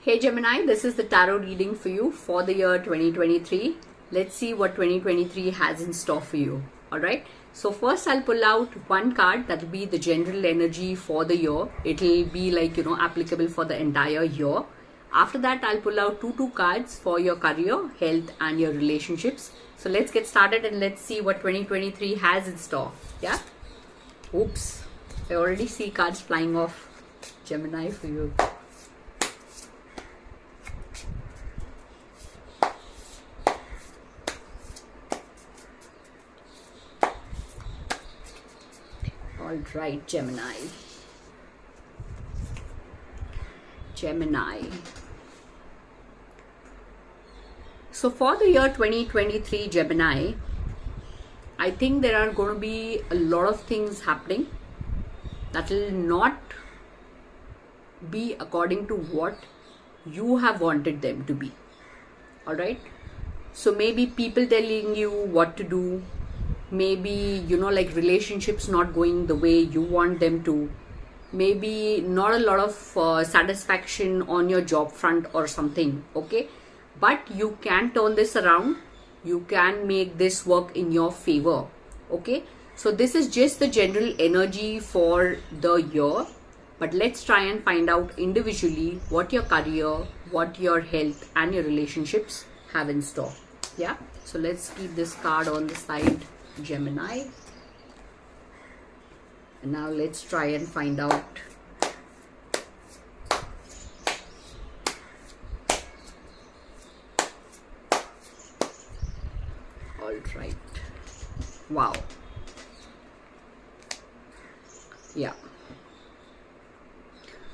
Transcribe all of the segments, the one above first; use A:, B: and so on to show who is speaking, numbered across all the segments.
A: Hey Gemini, this is the tarot reading for you for the year 2023. Let's see what 2023 has in store for you. Alright, so first I'll pull out one card that will be the general energy for the year. It will be like, applicable for the entire year. After that, I'll pull out two cards for your career, health and your relationships. So let's get started and let's see what 2023 has in store. Yeah? Oops, I already see cards flying off, Gemini, for you. Alright, Gemini. So for the year 2023, Gemini, I think there are going to be a lot of things happening that will not be according to what you have wanted them to be. Alright? So maybe people telling you what to do. Maybe, like relationships not going the way you want them to. Maybe not a lot of satisfaction on your job front or something. Okay, but you can turn this around. You can make this work in your favor. Okay, so this is just the general energy for the year, but let's try and find out individually what your career, what your health and your relationships have in store. Yeah, so let's keep this card on the side, Gemini, and now let's try and find out all right. Wow. Yeah,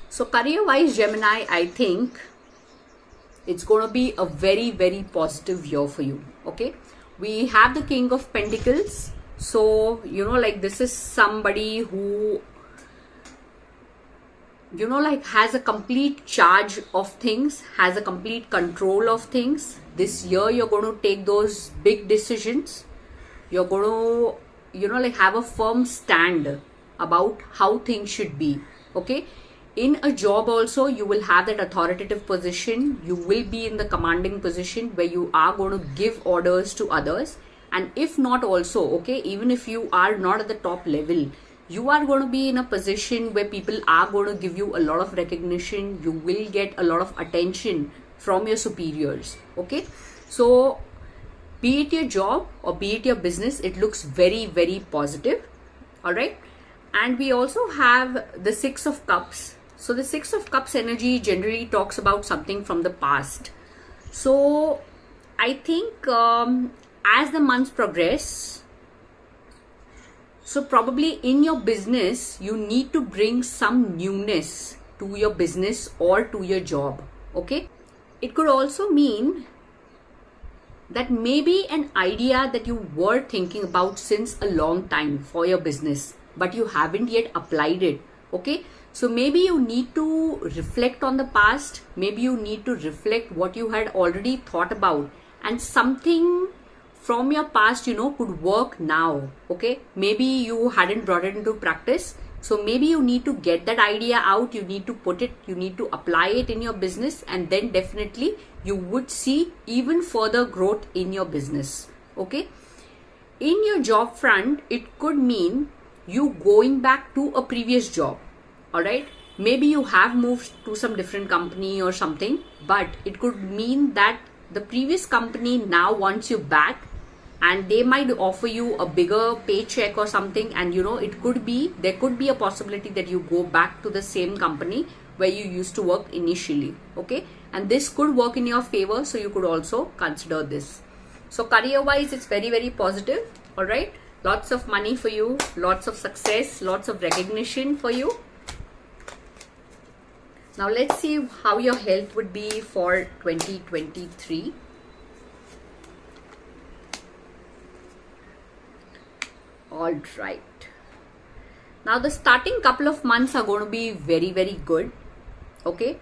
A: so career wise, Gemini, I think it's going to be a very, very positive year for you. Okay, we have the King of Pentacles. So, like this is somebody who, like has a complete charge of things, has a complete control of things. This year, you're going to take those big decisions. You're going to, like have a firm stand about how things should be. Okay. In a job also, you will have that authoritative position. You will be in the commanding position where you are going to give orders to others. And if not also, okay, even if you are not at the top level, you are going to be in a position where people are going to give you a lot of recognition. You will get a lot of attention from your superiors. Okay, so be it your job or be it your business, it looks very, very positive. All right. And we also have the Six of Cups. So the Six of Cups energy generally talks about something from the past. So I think as the months progress, so probably in your business, you need to bring some newness to your business or to your job. Okay. It could also mean that maybe an idea that you were thinking about since a long time for your business, but you haven't yet applied it. Okay, so maybe you need to reflect on the past. Maybe you need to reflect what you had already thought about, and something from your past, could work now. Okay, maybe you hadn't brought it into practice. So maybe you need to get that idea out. You need to put it, you need to apply it in your business, and then definitely you would see even further growth in your business. Okay, in your job front, it could mean you going back to a previous job. All right, maybe you have moved to some different company or something, but it could mean that the previous company now wants you back, and they might offer you a bigger paycheck or something. And it could be, there could be a possibility that you go back to the same company where you used to work initially. Okay, and this could work in your favor, so you could also consider this. So career wise, it's very, very positive. All right, lots of money for you, lots of success, lots of recognition for you. Now let's see how your health would be for 2023. All right. Now the starting couple of months are going to be very, very good. Okay.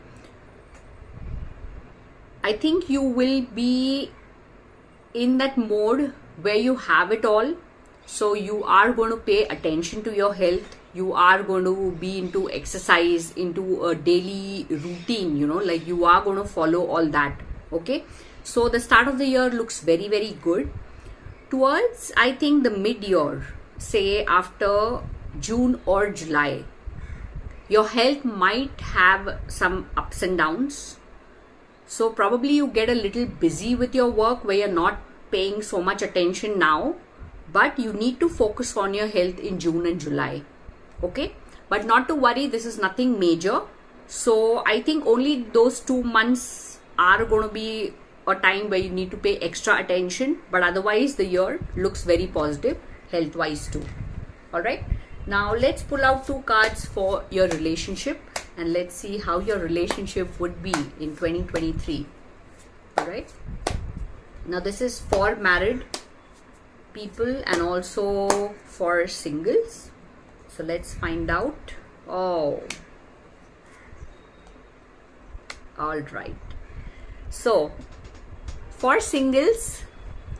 A: I think you will be in that mode where you have it all. So you are going to pay attention to your health. you are going to be into exercise, into a daily routine, like you are going to follow all that. Okay, so the start of the year looks very, very good. Towards, I think, the mid-year, say after June or July, your health might have some ups and downs. So probably you get a little busy with your work where you're not paying so much attention now, but you need to focus on your health in June and July. Okay, but not to worry, this is nothing major. So I think only those 2 months are going to be a time where you need to pay extra attention, but otherwise the year looks very positive health wise too. All right, now let's pull out 2 cards for your relationship and let's see how your relationship would be in 2023. All right, now this is for married people and also for singles. So let's find out. Oh, all right. So for singles,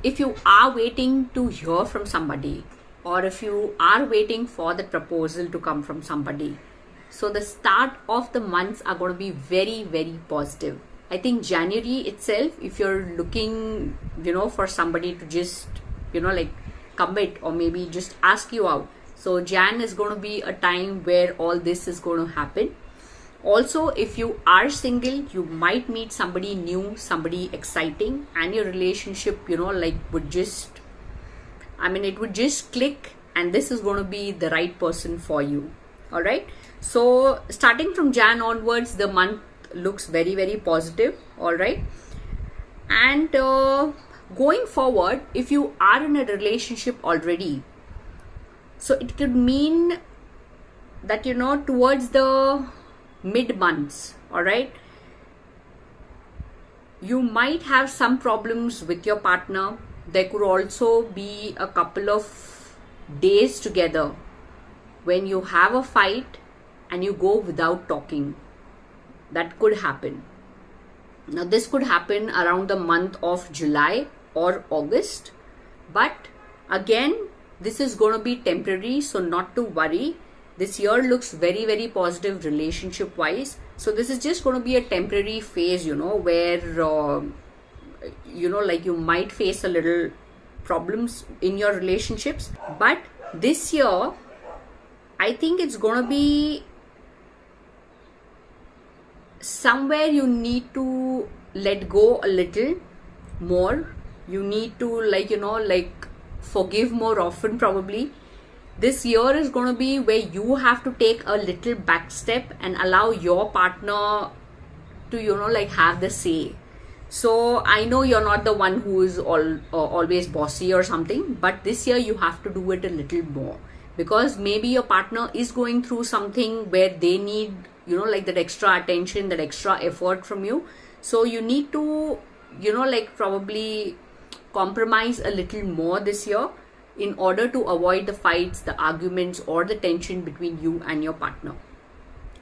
A: if you are waiting to hear from somebody, or if you are waiting for the proposal to come from somebody, so the start of the months are going to be very, very positive. I think January itself, if you're looking, for somebody to just, like commit or maybe just ask you out, so Jan is going to be a time where all this is going to happen. Also, if you are single, you might meet somebody new, somebody exciting, and your relationship, would just, it would just click, and this is going to be the right person for you. All right. So starting from Jan onwards, the month looks very, very positive. All right. And going forward, if you are in a relationship already, so it could mean that, towards the mid months, all right, you might have some problems with your partner. There could also be a couple of days together when you have a fight and you go without talking. That could happen. Now this could happen around the month of July or August, but again, this is going to be temporary, so not to worry. This year looks very, very positive relationship wise. So this is just going to be a temporary phase, where, like you might face a little problems in your relationships. But this year, I think it's going to be somewhere you need to let go a little more. You need to forgive more often probably. This year is going to be where you have to take a little back step and allow your partner to, have the say. So I know you're not the one who is always bossy or something, but this year you have to do it a little more, because maybe your partner is going through something where they need, that extra attention, that extra effort from you. So you need to, probably compromise a little more this year in order to avoid the fights, the arguments, or the tension between you and your partner.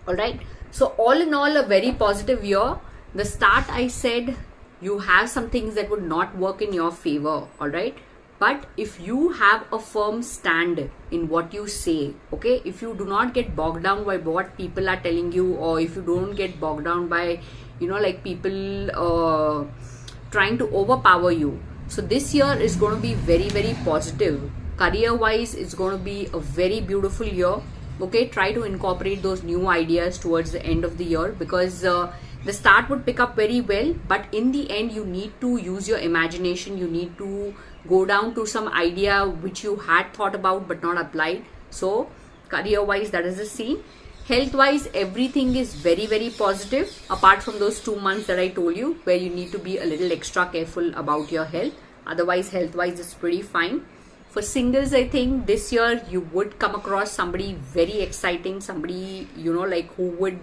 A: All right. So all in all, a very positive year. The start, I said, you have some things that would not work in your favor. All right. But if you have a firm stand in what you say, okay, if you do not get bogged down by what people are telling you, or if you don't get bogged down by, people trying to overpower you. So this year is going to be very, very positive. Career wise, it's going to be a very beautiful year. Okay, try to incorporate those new ideas towards the end of the year, because the start would pick up very well, but in the end you need to use your imagination. You need to go down to some idea which you had thought about but not applied. So career wise, that is the scene. Health wise, everything is very, very positive, apart from those 2 months that I told you where you need to be a little extra careful about your health. Otherwise, health wise, it's pretty fine. For singles, I think this year you would come across somebody very exciting, somebody, who would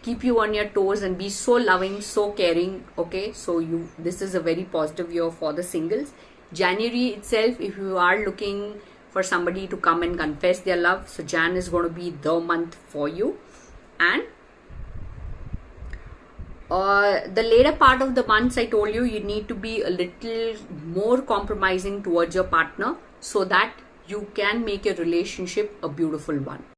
A: keep you on your toes and be so loving, so caring. Okay, so this is a very positive year for the singles. January itself, if you are looking for somebody to come and confess their love, so Jan is going to be the month for you. And the later part of the months, I told you, you need to be a little more compromising towards your partner so that you can make your relationship a beautiful one.